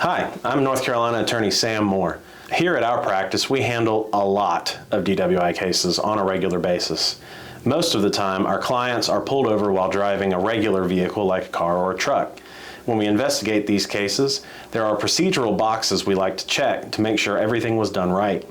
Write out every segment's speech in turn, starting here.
Hi, I'm North Carolina Attorney Sam Moore. Here at our practice, we handle a lot of DWI cases on a regular basis. Most of the time, our clients are pulled over while driving a regular vehicle like a car or a truck. When we investigate these cases, there are procedural boxes we like to check to make sure everything was done right.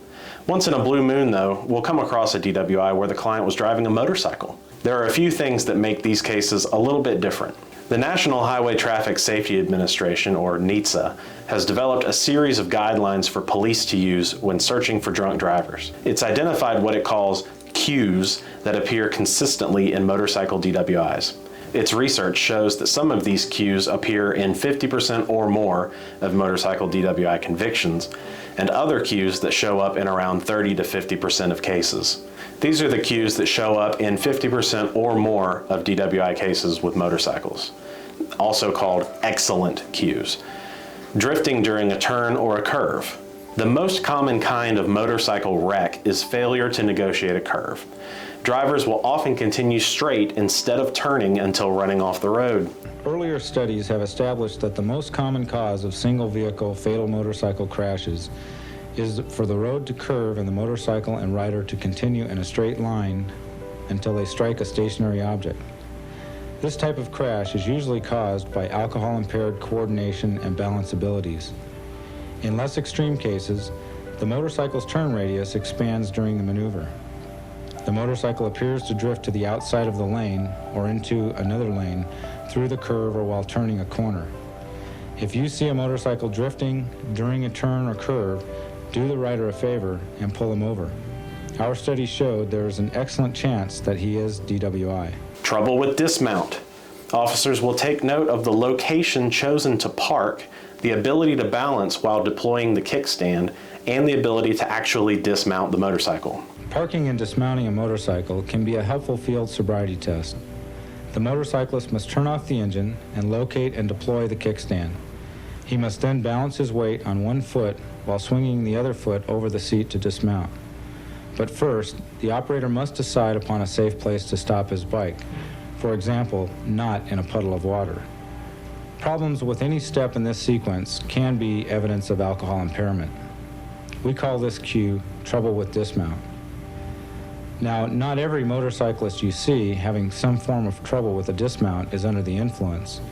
Once in a blue moon, though, we'll come across a DWI where the client was driving a motorcycle. There are a few things that make these cases a little bit different. The National Highway Traffic Safety Administration, or NHTSA, has developed a series of guidelines for police to use when searching for drunk drivers. It's identified what it calls cues that appear consistently in motorcycle DWIs. Its research shows that some of these cues appear in 50% or more of motorcycle DWI convictions, and other cues that show up in around 30 to 50% of cases. These are the cues that show up in 50% or more of DWI cases with motorcycles, also called excellent cues. Drifting during a turn or a curve. The most common kind of motorcycle wreck is failure to negotiate a curve. Drivers will often continue straight instead of turning until running off the road. Earlier studies have established that the most common cause of single-vehicle fatal motorcycle crashes is for the road to curve and the motorcycle and rider to continue in a straight line until they strike a stationary object. This type of crash is usually caused by alcohol-impaired coordination and balance abilities. In less extreme cases, the motorcycle's turn radius expands during the maneuver. The motorcycle appears to drift to the outside of the lane or into another lane through the curve or while turning a corner. If you see a motorcycle drifting during a turn or curve, do the rider a favor and pull him over. Our study showed there is an excellent chance that he is DWI. Trouble with dismount. Officers will take note of the location chosen to park, the ability to balance while deploying the kickstand, and the ability to actually dismount the motorcycle. Parking and dismounting a motorcycle can be a helpful field sobriety test. The motorcyclist must turn off the engine and locate and deploy the kickstand. He must then balance his weight on one foot while swinging the other foot over the seat to dismount. But first, the operator must decide upon a safe place to stop his bike. For example, not in a puddle of water. Problems with any step in this sequence can be evidence of alcohol impairment. We call this cue trouble with dismount. Now, not every motorcyclist you see having some form of trouble with a dismount is under the influence,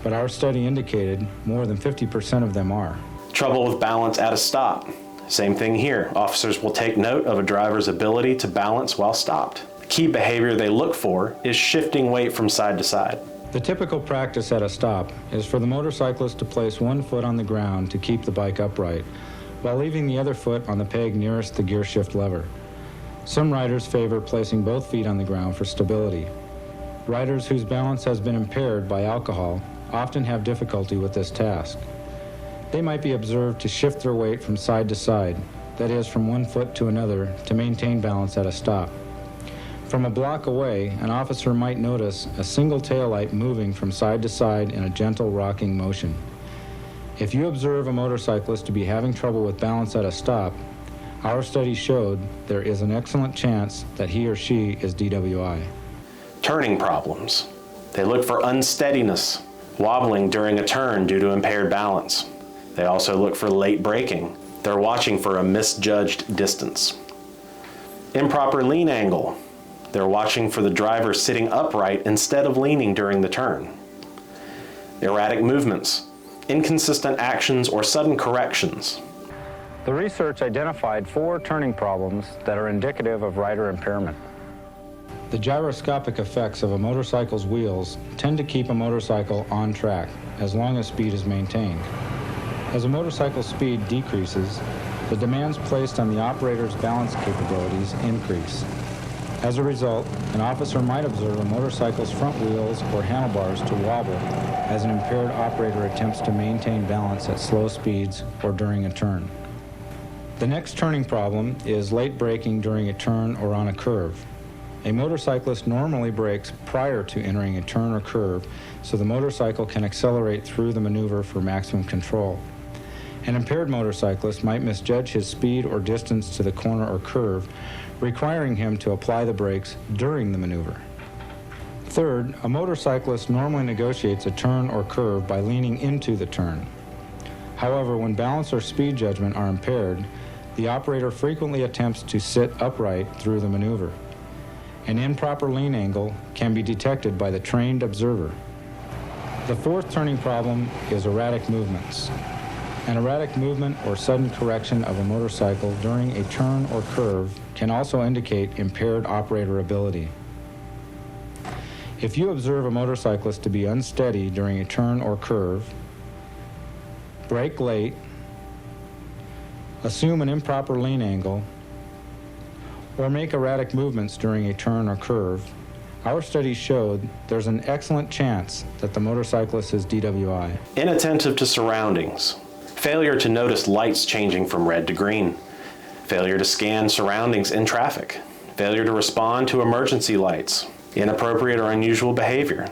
but our study indicated more than 50% of them are. Trouble with balance at a stop. Same thing here. Officers will take note of a driver's ability to balance while stopped. The key behavior they look for is shifting weight from side to side. The typical practice at a stop is for the motorcyclist to place one foot on the ground to keep the bike upright, while leaving the other foot on the peg nearest the gear shift lever. Some riders favor placing both feet on the ground for stability. Riders whose balance has been impaired by alcohol often have difficulty with this task. They might be observed to shift their weight from side to side, that is, from one foot to another, to maintain balance at a stop. From a block away, an officer might notice a single taillight moving from side to side in a gentle rocking motion. If you observe a motorcyclist to be having trouble with balance at a stop, our study showed there is an excellent chance that he or she is DWI. Turning problems. They look for unsteadiness, wobbling during a turn due to impaired balance. They also look for late braking. They're watching for a misjudged distance. Improper lean angle. They're watching for the driver sitting upright instead of leaning during the turn. Erratic movements, inconsistent actions, or sudden corrections. The research identified 4 turning problems that are indicative of rider impairment. The gyroscopic effects of a motorcycle's wheels tend to keep a motorcycle on track as long as speed is maintained. As a motorcycle's speed decreases, the demands placed on the operator's balance capabilities increase. As a result, an officer might observe a motorcycle's front wheels or handlebars to wobble as an impaired operator attempts to maintain balance at slow speeds or during a turn. The next turning problem is late braking during a turn or on a curve. A motorcyclist normally brakes prior to entering a turn or curve so the motorcycle can accelerate through the maneuver for maximum control. An impaired motorcyclist might misjudge his speed or distance to the corner or curve, requiring him to apply the brakes during the maneuver. Third, a motorcyclist normally negotiates a turn or curve by leaning into the turn. However, when balance or speed judgment are impaired, the operator frequently attempts to sit upright through the maneuver. An improper lean angle can be detected by the trained observer. The fourth turning problem is erratic movements. An erratic movement or sudden correction of a motorcycle during a turn or curve can also indicate impaired operator ability. If you observe a motorcyclist to be unsteady during a turn or curve, brake late, assume an improper lean angle, or make erratic movements during a turn or curve, our studies showed there's an excellent chance that the motorcyclist is DWI. Inattentive to surroundings, failure to notice lights changing from red to green, failure to scan surroundings in traffic, failure to respond to emergency lights, inappropriate or unusual behavior,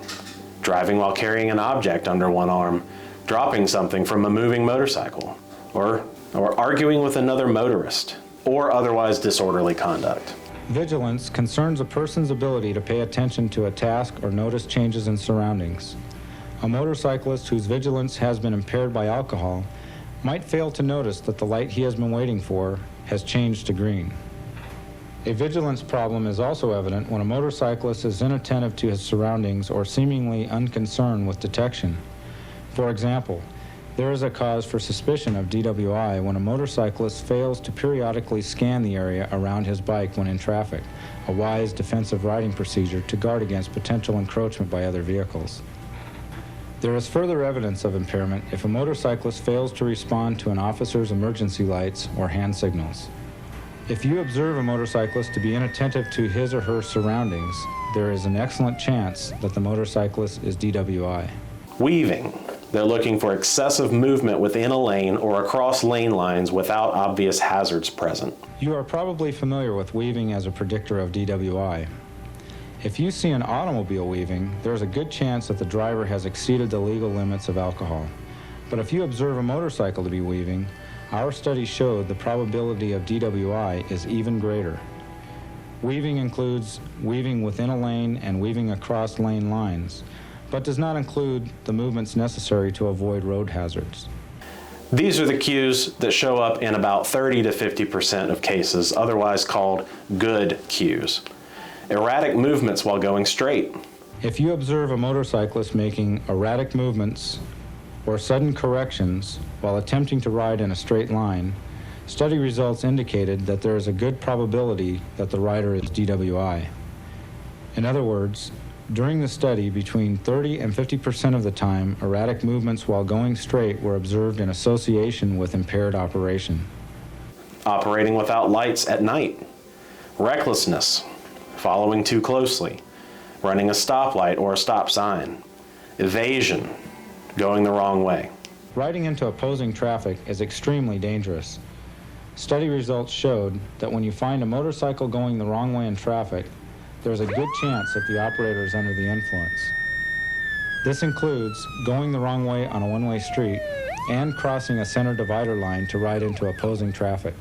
driving while carrying an object under one arm, dropping something from a moving motorcycle, or arguing with another motorist, or otherwise disorderly conduct. Vigilance concerns a person's ability to pay attention to a task or notice changes in surroundings. A motorcyclist whose vigilance has been impaired by alcohol might fail to notice that the light he has been waiting for has changed to green. A vigilance problem is also evident when a motorcyclist is inattentive to his surroundings or seemingly unconcerned with detection. For example, there is a cause for suspicion of DWI when a motorcyclist fails to periodically scan the area around his bike when in traffic, a wise defensive riding procedure to guard against potential encroachment by other vehicles. There is further evidence of impairment if a motorcyclist fails to respond to an officer's emergency lights or hand signals. If you observe a motorcyclist to be inattentive to his or her surroundings, there is an excellent chance that the motorcyclist is DWI. Weaving. They're looking for excessive movement within a lane or across lane lines without obvious hazards present. You are probably familiar with weaving as a predictor of DWI. If you see an automobile weaving, there's a good chance that the driver has exceeded the legal limits of alcohol. But if you observe a motorcycle to be weaving, our study showed the probability of DWI is even greater. Weaving includes weaving within a lane and weaving across lane lines, but does not include the movements necessary to avoid road hazards. These are the cues that show up in about 30 to 50% of cases, otherwise called good cues. Erratic movements while going straight. If you observe a motorcyclist making erratic movements or sudden corrections while attempting to ride in a straight line, study results indicated that there is a good probability that the rider is DWI. In other words, during the study, between 30 and 50% of the time, erratic movements while going straight were observed in association with impaired operation. Operating without lights at night. Recklessness. Following too closely. Running a stoplight or a stop sign. Evasion. Going the wrong way. Riding into opposing traffic is extremely dangerous. Study results showed that when you find a motorcycle going the wrong way in traffic, there's a good chance that the operator is under the influence. This includes going the wrong way on a one-way street and crossing a center divider line to ride into opposing traffic.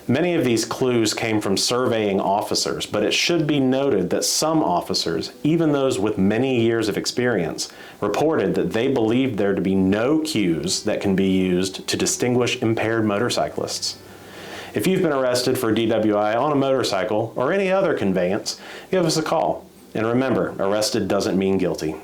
Many of these clues came from surveying officers, but it should be noted that some officers, even those with many years of experience, reported that they believed there to be no cues that can be used to distinguish impaired motorcyclists. If you've been arrested for DWI on a motorcycle or any other conveyance, give us a call. And remember, arrested doesn't mean guilty.